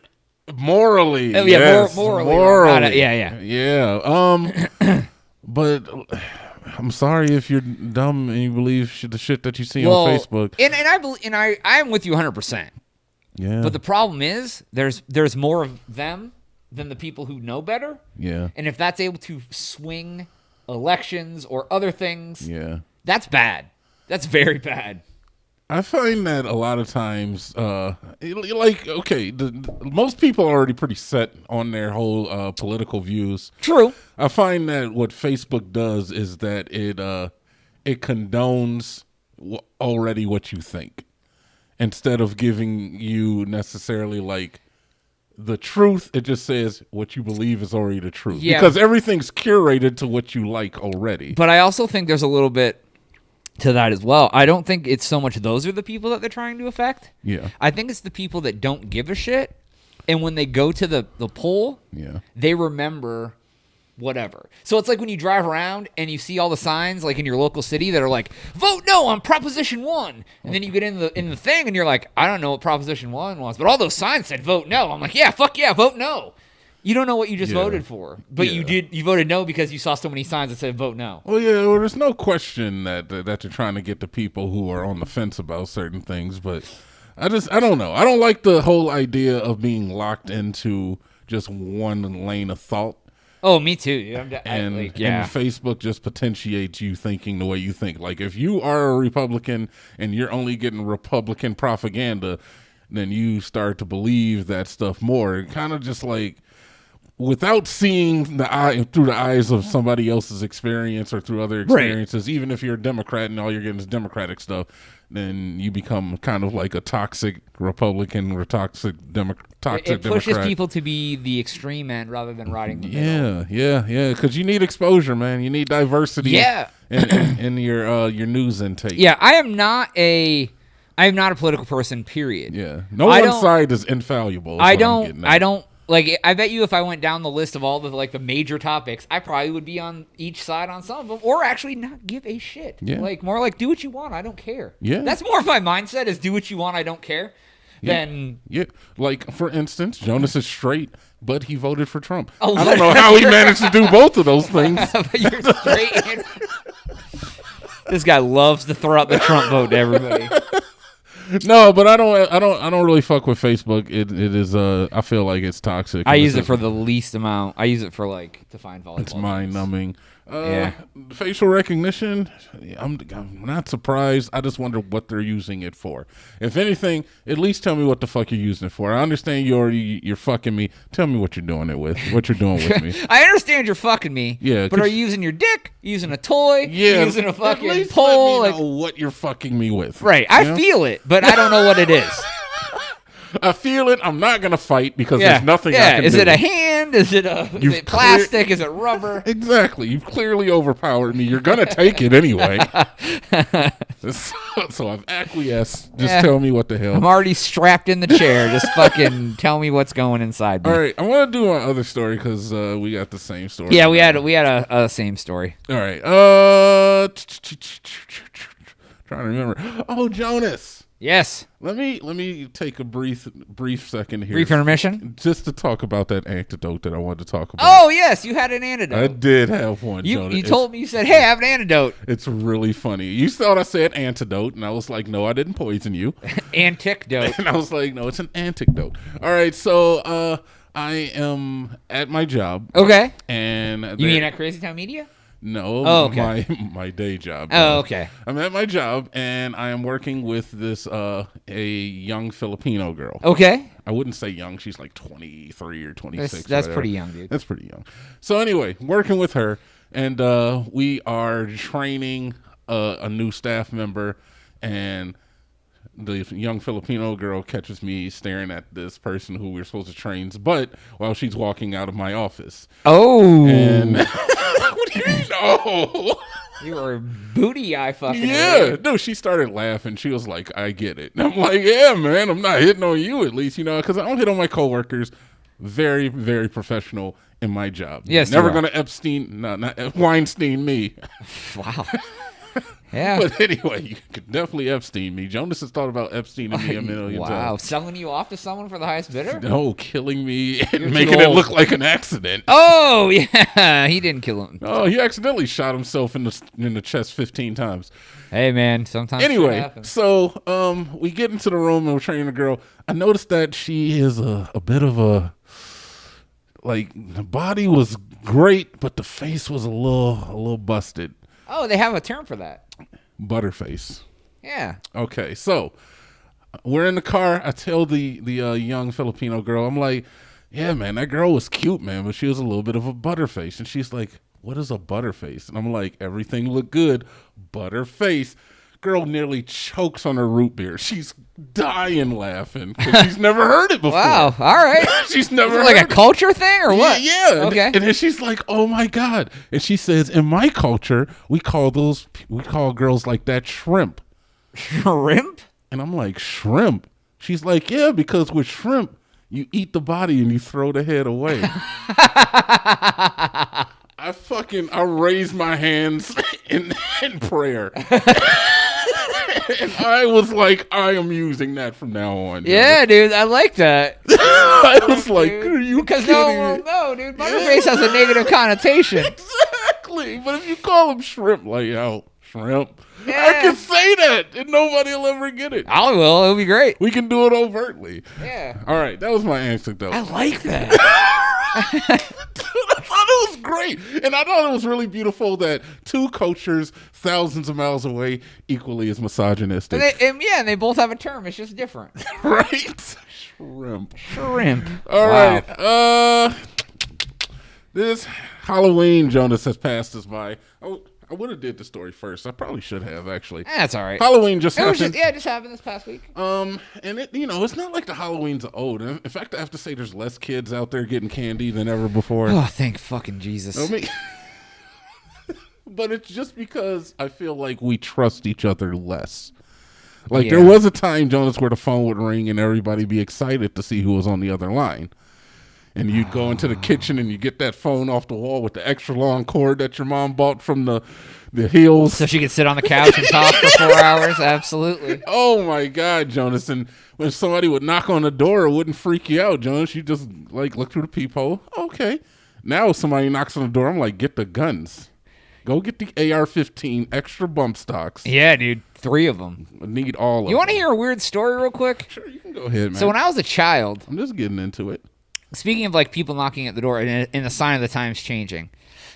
S2: morally.
S1: Oh, yeah,
S2: yes,
S1: morally wrong. Yeah.
S2: Yeah. But I'm sorry if you're dumb and you believe the shit that you see on Facebook.
S1: And I am with you 100%.
S2: Yeah.
S1: But the problem is there's more of them than the people who know better.
S2: Yeah.
S1: And if that's able to swing elections or other things,
S2: Yeah.
S1: that's bad. That's very bad.
S2: I find that a lot of times, most people are already pretty set on their whole political views.
S1: True.
S2: I find that what Facebook does is that it condones already what you think, instead of giving you necessarily like the truth. It just says what you believe is already the truth, because everything's curated to what you like already.
S1: But I also think there's a little bit to that as well. I don't think it's so much those are the people that they're trying to affect.
S2: Yeah.
S1: I think it's the people that don't give a shit, and when they go to the poll, they remember whatever. So it's like when you drive around and you see all the signs like in your local city that are like, vote no on Proposition 1. And then you get in the thing and you're like, I don't know what Proposition 1 was, but all those signs said vote no. I'm like, yeah, fuck yeah, vote no. You don't know what you just voted for, but you voted no because you saw so many signs that said vote no.
S2: Well, yeah, there's no question that you're trying to get the people who are on the fence about certain things, but I don't know. I don't like the whole idea of being locked into just one lane of thought.
S1: Oh, me too.
S2: And Facebook just potentiates you thinking the way you think. Like, if you are a Republican and you're only getting Republican propaganda, then you start to believe that stuff more. It kind of just like, without seeing through the eyes of somebody else's experience or through other experiences, even if you're a Democrat and all you're getting is Democratic stuff, then you become kind of like a toxic Republican or toxic Democrat.
S1: It pushes people to be the extreme end rather than riding the middle.
S2: Yeah. Because you need exposure, man. You need diversity.
S1: Yeah.
S2: in your news intake.
S1: Yeah, I am not a political person. Period.
S2: Yeah. No one side is infallible.
S1: I don't. Like, I bet you if I went down the list of all the major topics, I probably would be on each side on some of them, or actually not give a shit.
S2: Yeah.
S1: Like, more like, do what you want, I don't care.
S2: Yeah.
S1: That's more of my mindset, is do what you want, I don't care. Than...
S2: Yeah. Like, for instance, Jonas is straight, but he voted for Trump.
S1: Oh,
S2: I don't know how he managed to do both of those things.
S1: But you're straight and... This guy loves to throw out the Trump vote to everybody.
S2: No, but I don't really fuck with Facebook. It is I feel like it's toxic.
S1: I use it for the least amount. I use it for to find volleyball.
S2: It's mind numbing. Facial recognition, I'm not surprised. I just wonder what they're using it for. If anything, at least tell me what the fuck you're using it for. I understand you're fucking me. Tell me what you're doing it with. What you're doing with me.
S1: I understand you're fucking me.
S2: Yeah,
S1: but are you using your dick? Using a toy?
S2: Yeah,
S1: using a fucking
S2: at least
S1: pole?
S2: Let me know what you're fucking me with.
S1: Right. I feel it, but I don't know what it is.
S2: I feel it. I'm not gonna fight because there's nothing I can do.
S1: Is it a hand? Is it plastic? Is it rubber?
S2: Exactly. You've clearly overpowered me. You're gonna take it anyway. So I've acquiesced. Just tell me what the hell.
S1: I'm already strapped in the chair. Just fucking tell me what's going inside me.
S2: All right. I want to do my other story because we got the same story.
S1: Yeah, we had a same story.
S2: All right. Trying to remember. Oh, Jonas.
S1: Yes.
S2: Let me take a brief second here.
S1: Brief intermission?
S2: Just to talk about that antidote that I wanted to talk about.
S1: Oh, yes, you had an antidote.
S2: I did have one, Jonas.
S1: You told me, you said, hey, I have an antidote.
S2: It's really funny. You thought I said antidote, and I was like, no, I didn't poison you.
S1: Antidote.
S2: And I was like, no, it's an antidote. All right, so I am at my job.
S1: Okay.
S2: And
S1: you mean at Crazy Town Media?
S2: No,
S1: okay.
S2: my day job.
S1: Oh, okay.
S2: I'm at my job, and I am working with this a young Filipino girl.
S1: Okay.
S2: I wouldn't say young. She's like 23 or 26.
S1: That's pretty young, dude.
S2: That's pretty young. So anyway, working with her, and we are training a new staff member, and the young Filipino girl catches me staring at this person who we're supposed to train's butt while she's walking out of my office.
S1: Oh.
S2: And... What do you mean? Oh,
S1: you were booty eye fucking.
S2: Yeah, no, she started laughing. She was like, "I get it." And I'm like, "Yeah, man, I'm not hitting on you at least, because I don't hit on my coworkers. very, very professional in my job.
S1: Yes,
S2: never
S1: you are.
S2: gonna Epstein, no, not Weinstein me.
S1: Wow. Yeah.
S2: But anyway, you could definitely Epstein me. Jonas has thought about Epsteining me a million
S1: Wow.
S2: times.
S1: Selling you off to someone for the highest bidder?
S2: No, killing me and
S1: You're
S2: making
S1: too
S2: it
S1: old.
S2: look like an accident.
S1: Oh, yeah. He didn't kill him.
S2: Oh, he accidentally shot himself in the chest 15 times.
S1: Hey, man. Sometimes shit
S2: Anyway,
S1: happens.
S2: so we get into the room and we're training the girl. I noticed that she is a bit of a, like, the body was great, but the face was a little busted.
S1: Oh, they have a term for that.
S2: Butterface.
S1: Yeah.
S2: Okay, so we're in the car. I tell the young Filipino girl, I'm like, yeah, man, that girl was cute, man, but she was a little bit of a butterface. And she's like, what is a butterface? And I'm like, everything looked good. Butterface. Girl nearly chokes on her root beer. She's dying laughing because she's never heard it before.
S1: Wow. All right.
S2: She's never
S1: Is it like
S2: heard
S1: a culture thing or what?
S2: Yeah.
S1: Okay.
S2: And then she's like, "Oh my god!" And she says, "In my culture, we call girls like that shrimp."
S1: Shrimp?
S2: And I'm like, "Shrimp?" She's like, "Yeah, because with shrimp, you eat the body and you throw the head away." I raised my hands in prayer. And I was like, I am using that from now on.
S1: Yeah, dude. I like that.
S2: I was like,
S1: Dude.
S2: are you
S1: Because
S2: kidding
S1: no,
S2: me?
S1: well, no, dude. Butterface has a negative connotation.
S2: Exactly. But if you call them shrimp, like, yo, shrimp, I
S1: Yeah.
S2: can say that and nobody will ever get it.
S1: I will. It'll be great.
S2: We can do it overtly.
S1: Yeah.
S2: All right, that was my anecdote.
S1: I like that.
S2: I thought it was great. And I thought it was really beautiful that two cultures thousands of miles away equally as misogynistic.
S1: And they both have a term. It's just different.
S2: Right? Shrimp.
S1: Shrimp.
S2: All
S1: Wow.
S2: right. This Halloween, Jonas, has passed us by. I would have did the story first. I probably should have, actually.
S1: That's all right.
S2: Halloween just
S1: It was
S2: happened.
S1: just happened this past week.
S2: And it, it's not like the Halloween's old. In fact, I have to say there's less kids out there getting candy than ever before.
S1: Oh, thank fucking Jesus.
S2: I mean, but it's just because I feel like we trust each other less. Like
S1: Yeah.
S2: there was a time, Jonas, where the phone would ring and everybody be excited to see who was on the other line. And you'd go into the kitchen and you get that phone off the wall with the extra long cord that your mom bought from the Hills.
S1: So she could sit on the couch and talk for 4 hours? Absolutely.
S2: Oh my God, Jonas! And when somebody would knock on the door, it wouldn't freak you out, Jonas. You just like look through the peephole. Okay. Now if somebody knocks on the door, I'm like, get the guns. Go get the AR-15 extra bump stocks.
S1: Yeah, dude. 3 of them.
S2: I need all of
S1: You want to
S2: them.
S1: hear a weird story real quick?
S2: Sure, you can go ahead, man.
S1: So when I was a child,
S2: I'm just getting into it.
S1: speaking of like people knocking at the door and the sign of the times changing.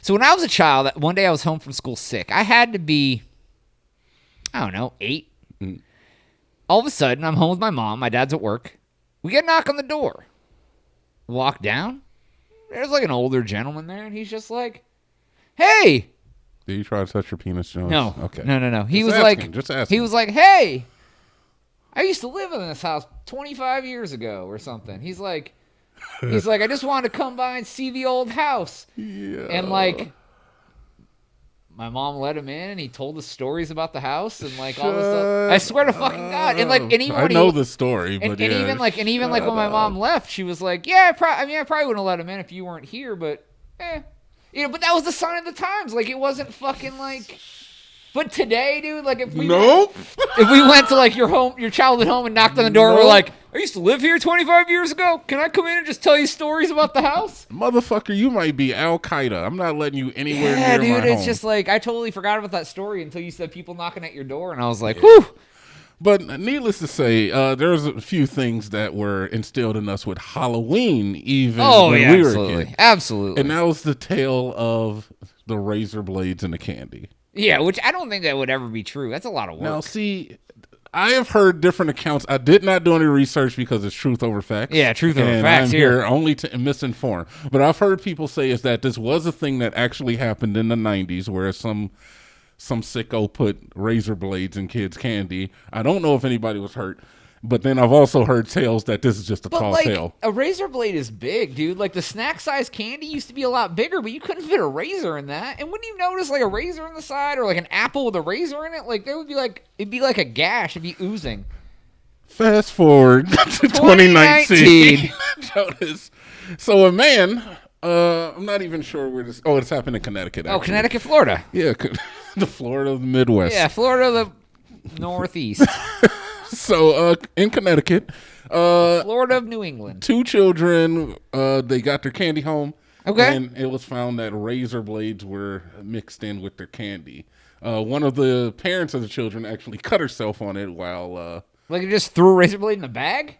S1: So when I was a child, one day I was home from school sick. I had to be, I don't know, 8. All of a sudden, I'm home with my mom. My dad's at work. We get a knock on the door. Walk down. There's like an older gentleman there, and he's just like, "Hey."
S2: Did you try to touch your penis, Jonas?
S1: No.
S2: Okay.
S1: No. He
S2: Just
S1: was
S2: asking,
S1: like,
S2: just asking.
S1: he was like, "Hey, I used to live in this house 25 years ago or something." He's like, I just wanted to come by and see the old house.
S2: Yeah.
S1: And like, my mom let him in, and he told us stories about the house and like all this stuff. I swear to fucking God. And like, and even
S2: I
S1: when
S2: know
S1: he,
S2: the story, but
S1: and
S2: yeah,
S1: even like when my mom left, she was like, "Yeah, I probably wouldn't have let him in if you weren't here, but but that was the sign of the times. Like, it wasn't fucking like." But today, dude, like if we went to like your childhood home and knocked on the door, and we're
S2: Nope.
S1: like, "I used to live here 25 years ago. Can I come in and just tell you stories about the house?"
S2: Motherfucker, you might be Al Qaeda. I'm not letting you anywhere
S1: Yeah,
S2: near
S1: dude,
S2: my
S1: it's
S2: home.
S1: just like I totally forgot about that story until you said people knocking at your door, and I was like, "Whew."
S2: But needless to say, there's a few things that were instilled in us with Halloween, even
S1: Oh
S2: when
S1: yeah,
S2: we were
S1: absolutely,
S2: kids.
S1: absolutely.
S2: And that was the tale of the razor blades and the candy.
S1: Yeah, which I don't think that would ever be true. That's a lot of work.
S2: Now, see, I have heard different accounts. I did not do any research because it's truth over facts.
S1: Yeah, truth over
S2: and
S1: facts
S2: I'm
S1: here.
S2: only to misinform. But I've heard people say is that this was a thing that actually happened in the 90s where some sicko put razor blades in kids' candy. I don't know if anybody was hurt. But then I've also heard tales that this is just a
S1: But
S2: tall
S1: like
S2: tale.
S1: a razor blade is big, dude. Like the snack size candy used to be a lot bigger, but you couldn't fit a razor in that. And wouldn't you notice like a razor in the side or like an apple with a razor in it? Like there would be like it'd be like a gash, it'd be oozing.
S2: Fast forward to 2019. Jonas. So a man, I'm not even sure where this. Oh, it's happened in Connecticut.
S1: Oh,
S2: Actually.
S1: Connecticut, Florida.
S2: Yeah, the Florida of the Midwest.
S1: Yeah, Florida, the Northeast.
S2: So in Connecticut,
S1: Florida of New England.
S2: 2 children, they got their candy home.
S1: Okay.
S2: And it was found that razor blades were mixed in with their candy. One of the parents of the children actually cut herself on it while.
S1: Like, you just threw a razor blade in the bag?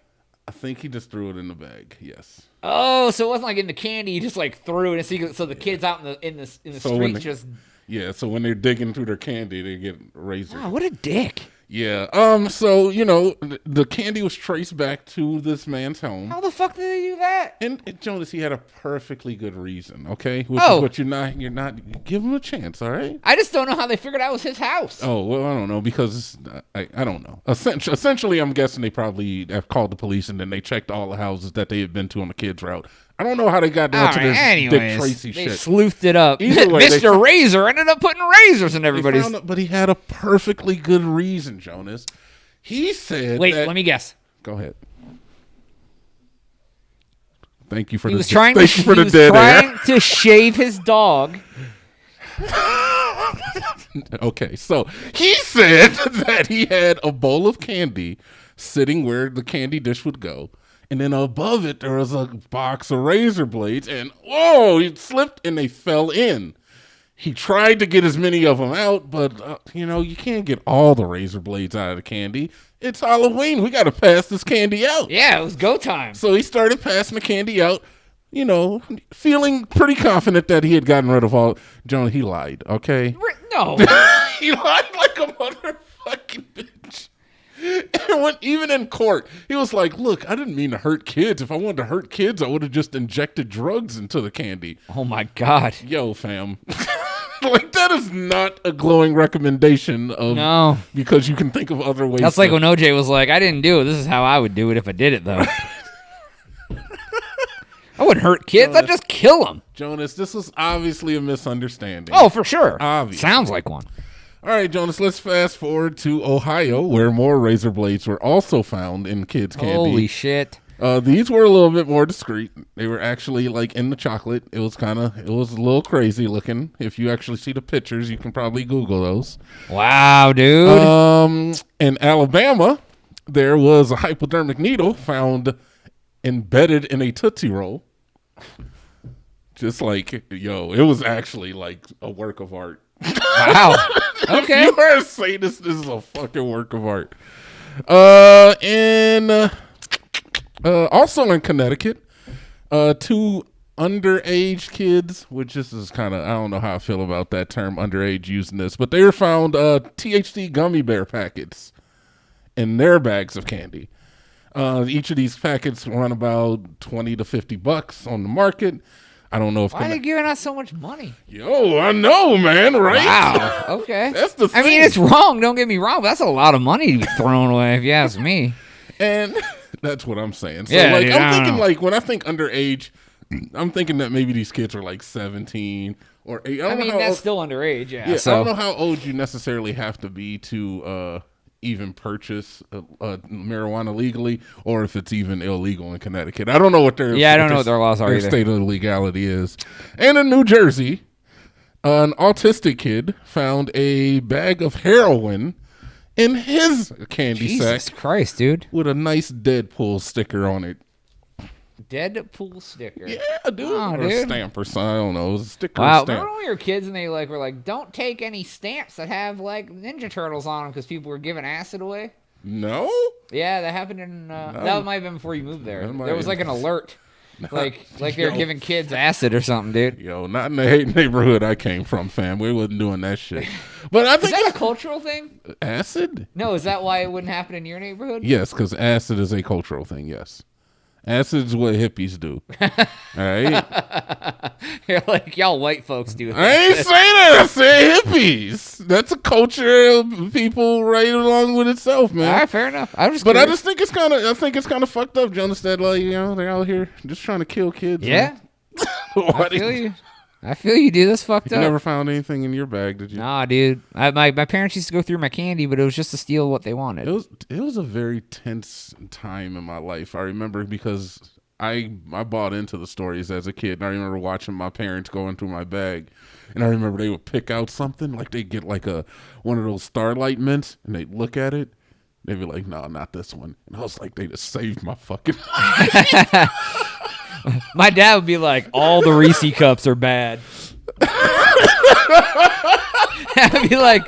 S2: I think he just threw it in the bag. Yes.
S1: Oh, so it wasn't like in the candy. You just like threw it, and so the kids out in the
S2: So when
S1: streets just.
S2: Yeah. So when they're digging through their candy, they get razor.
S1: Wow, what a dick!
S2: Yeah. So the candy was traced back to this man's home.
S1: How the fuck did they do that?
S2: And Jonas, he had a perfectly good reason. Okay. Which
S1: Oh.
S2: is what you're not. Give him a chance. All right.
S1: I just don't know how they figured out it was his house.
S2: Oh, well, I don't know because I don't know. Essentially, I'm guessing they probably have called the police and then they checked all the houses that they had been to on the kids' route. I don't know how they got down
S1: All
S2: to
S1: right,
S2: this Dick
S1: anyways,
S2: Tracy
S1: they
S2: shit.
S1: sleuthed it up.
S2: Either way,
S1: Mr. Razor ended up putting razors in
S2: They
S1: everybody's.
S2: found it, but he had a perfectly good reason, Jonas. He said,
S1: Wait,
S2: that-
S1: let me guess.
S2: Go ahead. Thank you for
S1: He
S2: the
S1: was trying.
S2: thank you for the
S1: was
S2: dead air.
S1: trying to shave his dog.
S2: Okay, so he said that he had a bowl of candy sitting where the candy dish would go, and then above it there was a box of razor blades, and it slipped and they fell in. He tried to get as many of them out, but you can't get all the razor blades out of the candy. It's Halloween. We got to pass this candy out.
S1: Yeah, it was go time.
S2: So he started passing the candy out, feeling pretty confident that he had gotten rid of all. Jonah, he lied, okay?
S1: No.
S2: He lied like a motherfucking bitch. And even in court, he was like, look, I didn't mean to hurt kids. If I wanted to hurt kids, I would have just injected drugs into the candy.
S1: Oh my God.
S2: Yo, fam. Like, that is not a glowing recommendation of
S1: No.
S2: because you can think of other ways.
S1: That's like when OJ was like, I didn't do it. This is how I would do it if I did it, though. I wouldn't hurt kids. I'd just kill them.
S2: Jonas, this was obviously a misunderstanding.
S1: Oh, for sure.
S2: Obviously.
S1: Sounds like one.
S2: All right, Jonas, let's fast forward to Ohio, where more razor blades were also found in kids' candy.
S1: Holy shit.
S2: These were a little bit more discreet. They were actually like in the chocolate. It was a little crazy looking. If you actually see the pictures, you can probably Google those.
S1: Wow, dude.
S2: In Alabama, there was a hypodermic needle found embedded in a Tootsie Roll. Just like, it was actually like a work of art.
S1: Wow. Okay.
S2: If you are a sadist, this is a fucking work of art. Also in Connecticut, 2 underage kids, which this is kind of, I don't know how I feel about that term, underage, using this, but they were found THC gummy bear packets in their bags of candy. Each of these packets run about $20 to $50 on the market. I don't know if
S1: Why are they giving us so much money?
S2: Yo, I know, man, right?
S1: Wow. Okay.
S2: That's the thing.
S1: I mean, it's wrong. Don't get me wrong, but that's a lot of money to be thrown away, if you ask me.
S2: And that's what I'm saying. So,
S1: Yeah,
S2: like,
S1: dude,
S2: I'm thinking,
S1: know.
S2: like, when I think underage, I'm thinking that maybe these kids are like 17 or 8.
S1: I mean, that's still underage, yeah.
S2: Yeah,
S1: So
S2: I don't know how old you necessarily have to be to even purchase marijuana legally, or if it's even illegal in Connecticut. I don't know what their
S1: I don't know what their laws are
S2: their
S1: either.
S2: state of legality is. And in New Jersey, an autistic kid found a bag of heroin in his candy
S1: Jesus
S2: sack
S1: Christ, dude.
S2: with a nice Deadpool sticker on it.
S1: Deadpool sticker.
S2: Yeah, dude.
S1: Oh,
S2: or a
S1: dude.
S2: stamp or something. I don't know. It was a sticker or
S1: Wow.
S2: stamp.
S1: Remember when we were kids and they were like, don't take any stamps that have like Ninja Turtles on them because people were giving acid away?
S2: No?
S1: Yeah, that happened in. That might have been before you moved there.
S2: That might
S1: There was like an alert, like they were
S2: Yo.
S1: giving kids acid or something, dude.
S2: Yo, not in the neighborhood I came from, fam. We wasn't doing that shit. But I
S1: Is
S2: think
S1: that a cultural thing?
S2: acid?
S1: No, is that why it wouldn't happen in your neighborhood?
S2: Yes, because acid is a cultural thing, yes. Acid's what hippies do. All right?
S1: You're like, y'all white folks do.
S2: I ain't saying that. I said hippies. That's a culture of people right along with itself, man.
S1: All right, fair enough. I
S2: But I just think it's kind of fucked up, Jonas, that they're out here just trying to kill kids.
S1: Yeah,
S2: Man. Why
S1: I feel you. I feel you, dude. That's fucked
S2: You
S1: up.
S2: never found anything in your bag, did you?
S1: Nah, dude. My parents used to go through my candy, but it was just to steal what they wanted.
S2: It was a very tense time in my life. I remember because I bought into the stories as a kid, and I remember watching my parents going through my bag, and I remember they would pick out something like they'd get like one of those Starlight mints, and they'd look at it, they'd be like, "No, not this one," and I was like, "They just saved my fucking life."
S1: My dad would be like, all the Reese cups are bad. I'd be like,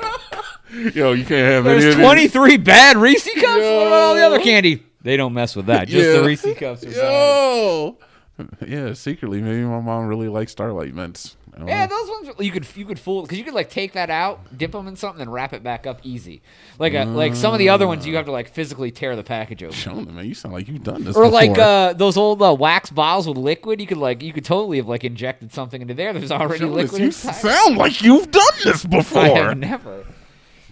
S2: Yo, you can't have any
S1: there's
S2: of
S1: 23 bad Reese cups? What
S2: Yo.
S1: about all the other candy? They don't mess with that. Just the Reese cups are bad.
S2: Yo. Yeah, secretly, maybe my mom really likes Starlight mints. I don't
S1: Yeah,
S2: know.
S1: those ones you could fool because you could like take that out, dip them in something, and wrap it back up easy. Like some of the other ones, you have to like physically tear the package open.
S2: Shona, man, you sound like you've done this
S1: Or
S2: before.
S1: like those old wax bottles with liquid. You could totally have like injected something into there. There's already
S2: Jonas,
S1: liquid
S2: you
S1: inside.
S2: sound like you've done this
S1: I
S2: before.
S1: have never.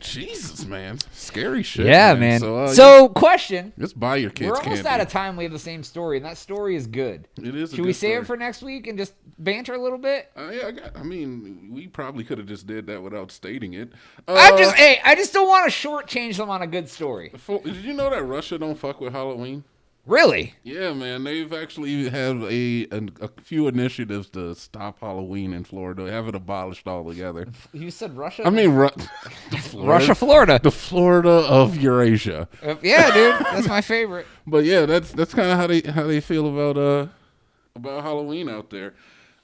S2: Jesus, man, scary shit.
S1: Yeah, man.
S2: So,
S1: So, question.
S2: just buy your kids
S1: We're almost
S2: candy.
S1: out of time. We have the same story, and that story is good.
S2: It is.
S1: Should we save it for next week and just banter a little bit?
S2: Yeah, I mean, we probably could have just did that without stating it.
S1: I just don't want to shortchange them on a good story.
S2: Did you know that Russia don't fuck with Halloween?
S1: Really?
S2: Yeah, man. They've actually had a few initiatives to stop Halloween in Florida, have it abolished altogether.
S1: You said Russia?
S2: I mean,
S1: Russia, Florida.
S2: the Florida of Eurasia.
S1: Yeah, dude, that's my favorite.
S2: But yeah, that's kind of how they feel about Halloween out there.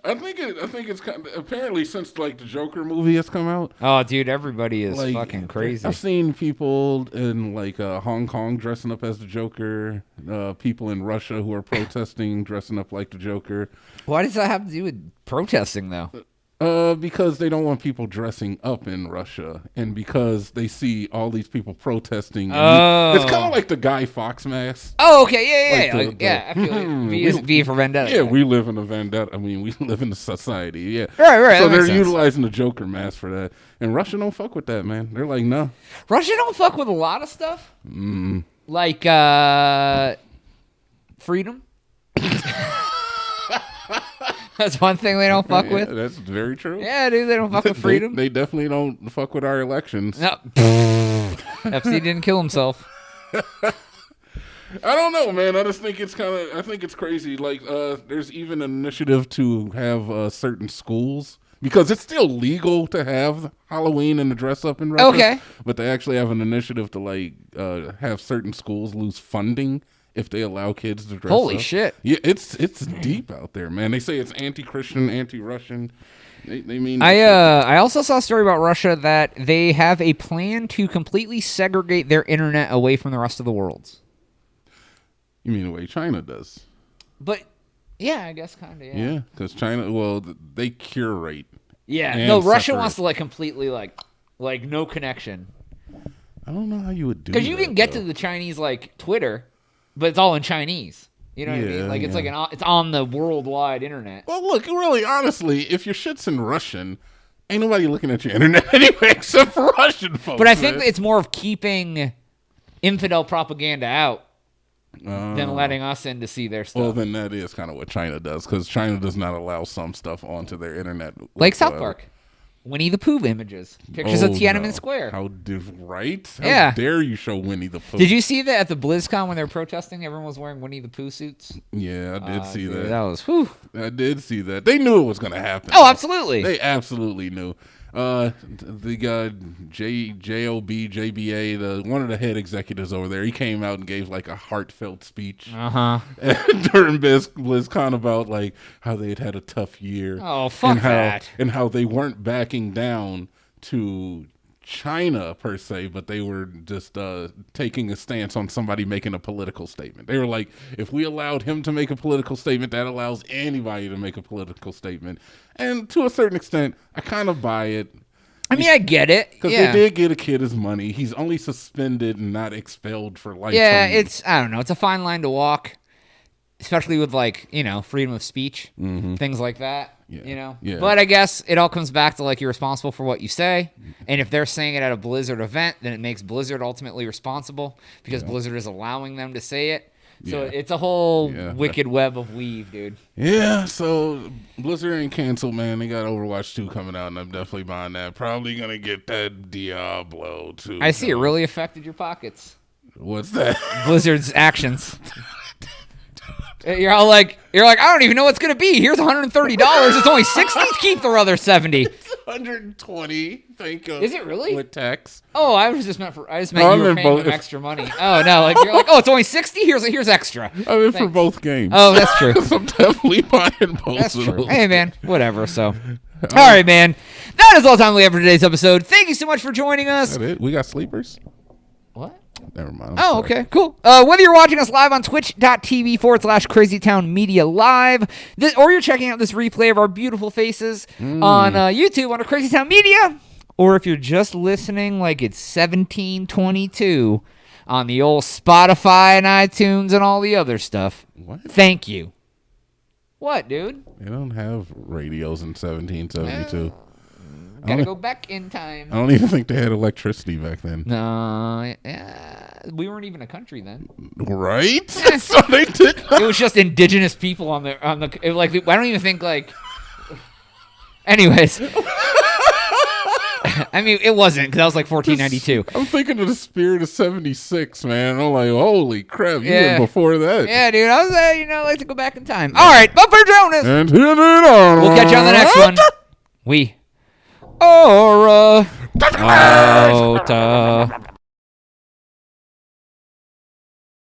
S2: I think it's kind of, apparently since like the Joker movie has come out.
S1: Oh, dude, everybody is
S2: Like,
S1: fucking crazy.
S2: I've seen people in like Hong Kong dressing up as the Joker. People in Russia who are protesting dressing up like the Joker.
S1: Why does that have to do with protesting, though?
S2: Because they don't want people dressing up in Russia, and because they see all these people protesting. And it's kind of like the Guy Fawkes mask.
S1: Oh, okay, yeah.
S2: Like
S1: I feel like V for Vendetta.
S2: Yeah, we live in a vendetta. I mean, we live in a society. Yeah,
S1: Right.
S2: So
S1: that
S2: they're
S1: makes sense.
S2: utilizing the Joker mask for that, and Russia don't fuck with that, man. They're like, no.
S1: Russia don't fuck with a lot of stuff. Like freedom. That's one thing they don't fuck
S2: Yeah,
S1: with.
S2: that's very true.
S1: Yeah, dude, they don't fuck with freedom.
S2: They definitely don't fuck with our elections.
S1: No. FC didn't kill himself.
S2: I don't know, man. I just think I think it's crazy. Like, there's even an initiative to have certain schools, because it's still legal to have Halloween and to dress up in Russia.
S1: Okay.
S2: But they actually have an initiative to like have certain schools lose funding if they allow kids to dress up.
S1: Holy shit.
S2: Yeah, it's deep out there, man. They say it's anti-Christian, anti-Russian. They mean
S1: I also saw a story about Russia that they have a plan to completely segregate their internet away from the rest of the world.
S2: You mean the way China does?
S1: But yeah, I guess kind of.
S2: Yeah, because China, well, they curate.
S1: Yeah.
S2: And
S1: No, Russia
S2: separate.
S1: wants to like completely like no connection.
S2: I don't know how you would do.
S1: Because you
S2: that,
S1: can get
S2: though.
S1: to the Chinese like Twitter, but it's all in Chinese. You know what I
S2: Yeah,
S1: mean? Like it's
S2: yeah.
S1: like it's on the worldwide internet.
S2: Well, look, really, honestly, if your shit's in Russian, ain't nobody looking at your internet anyway except for Russian folks.
S1: But I think
S2: man.
S1: it's more of keeping infidel propaganda out than letting us in to see their stuff.
S2: Well, then that is kind of what China does, because China does not allow some stuff onto their internet.
S1: Like South
S2: whatsoever.
S1: Park. Winnie the Pooh images. Pictures of
S2: Oh,
S1: Tiananmen
S2: no.
S1: Square.
S2: How right? How
S1: Yeah.
S2: dare you show Winnie the Pooh?
S1: Did you see that at the BlizzCon when they were protesting? Everyone was wearing Winnie the Pooh suits.
S2: Yeah, I did see
S1: Dude,
S2: that.
S1: That was whew.
S2: I did see that. They knew it was going to happen.
S1: Oh, absolutely.
S2: They absolutely knew. The guy JBA, one of the head executives over there, he came out and gave like a heartfelt speech
S1: Uh-huh.
S2: during BlizzCon about like how they had a tough year.
S1: Oh, fuck
S2: and how,
S1: that.
S2: And how they weren't backing down to China per se, but they were just taking a stance on somebody making a political statement. They were like, if we allowed him to make a political statement, that allows anybody to make a political statement. And to a certain extent, I kind of buy it.
S1: I mean, I get it.
S2: Because
S1: Yeah.
S2: they did get a kid his money. He's only suspended and not expelled for life.
S1: Yeah,
S2: from-
S1: it's, I don't know, it's a fine line to walk, especially with like, freedom of speech, things like that,
S2: Yeah. Yeah.
S1: But I guess it all comes back to like you're responsible for what you say. And if they're saying it at a Blizzard event, then it makes Blizzard ultimately responsible because Blizzard is allowing them to say it. So
S2: Yeah.
S1: it's a whole
S2: Yeah.
S1: wicked web of weave, dude.
S2: Yeah, so Blizzard ain't canceled, man. They got Overwatch 2 coming out, and I'm definitely buying that. Probably gonna get that Diablo too.
S1: I see it really affected your pockets.
S2: What's that?
S1: Blizzard's actions. You're like, I don't even know what's gonna be. Here's $130. It's only $60. Keep the other $70.
S2: 120. Think of
S1: Is it really?
S2: with tax?
S1: Oh, I just meant
S2: No,
S1: you
S2: I'm
S1: were
S2: in
S1: paying
S2: both.
S1: them extra money. Oh no, like you're like, oh, it's only $60. Here's extra.
S2: I'm in for
S1: Thanks.
S2: both games.
S1: Oh, that's true.
S2: I'm definitely buying both
S1: That's
S2: of
S1: true.
S2: those.
S1: Hey, man, whatever. So, all right, man. That is all the time we have for today's episode. Thank you so much for joining us.
S2: Is that it? We got sleepers?
S1: What?
S2: Never mind. I'm
S1: Oh,
S2: sorry.
S1: okay, cool. Whether you're watching us live on twitch.tv/CrazyTown Media Live, or you're checking out this replay of our beautiful faces on YouTube under Crazy Town Media, or if you're just listening like it's 1722 on the old Spotify and iTunes and all the other stuff,
S2: What?
S1: thank you. What, dude?
S2: They don't have radios in 1772.
S1: Gotta go back in time.
S2: I don't even think they had electricity back then.
S1: No, we weren't even a country then.
S2: Right? So they did not.
S1: It was just indigenous people on the like. I don't even think like. Anyways, I mean it wasn't because that was like 1492.
S2: I'm thinking of the spirit of 76, man. I'm like, holy crap, you
S1: Yeah.
S2: were before that.
S1: Yeah, dude, I was like to go back in time. All right, but for Jonas,
S2: And here they are.
S1: we'll catch you on the next one. We are out.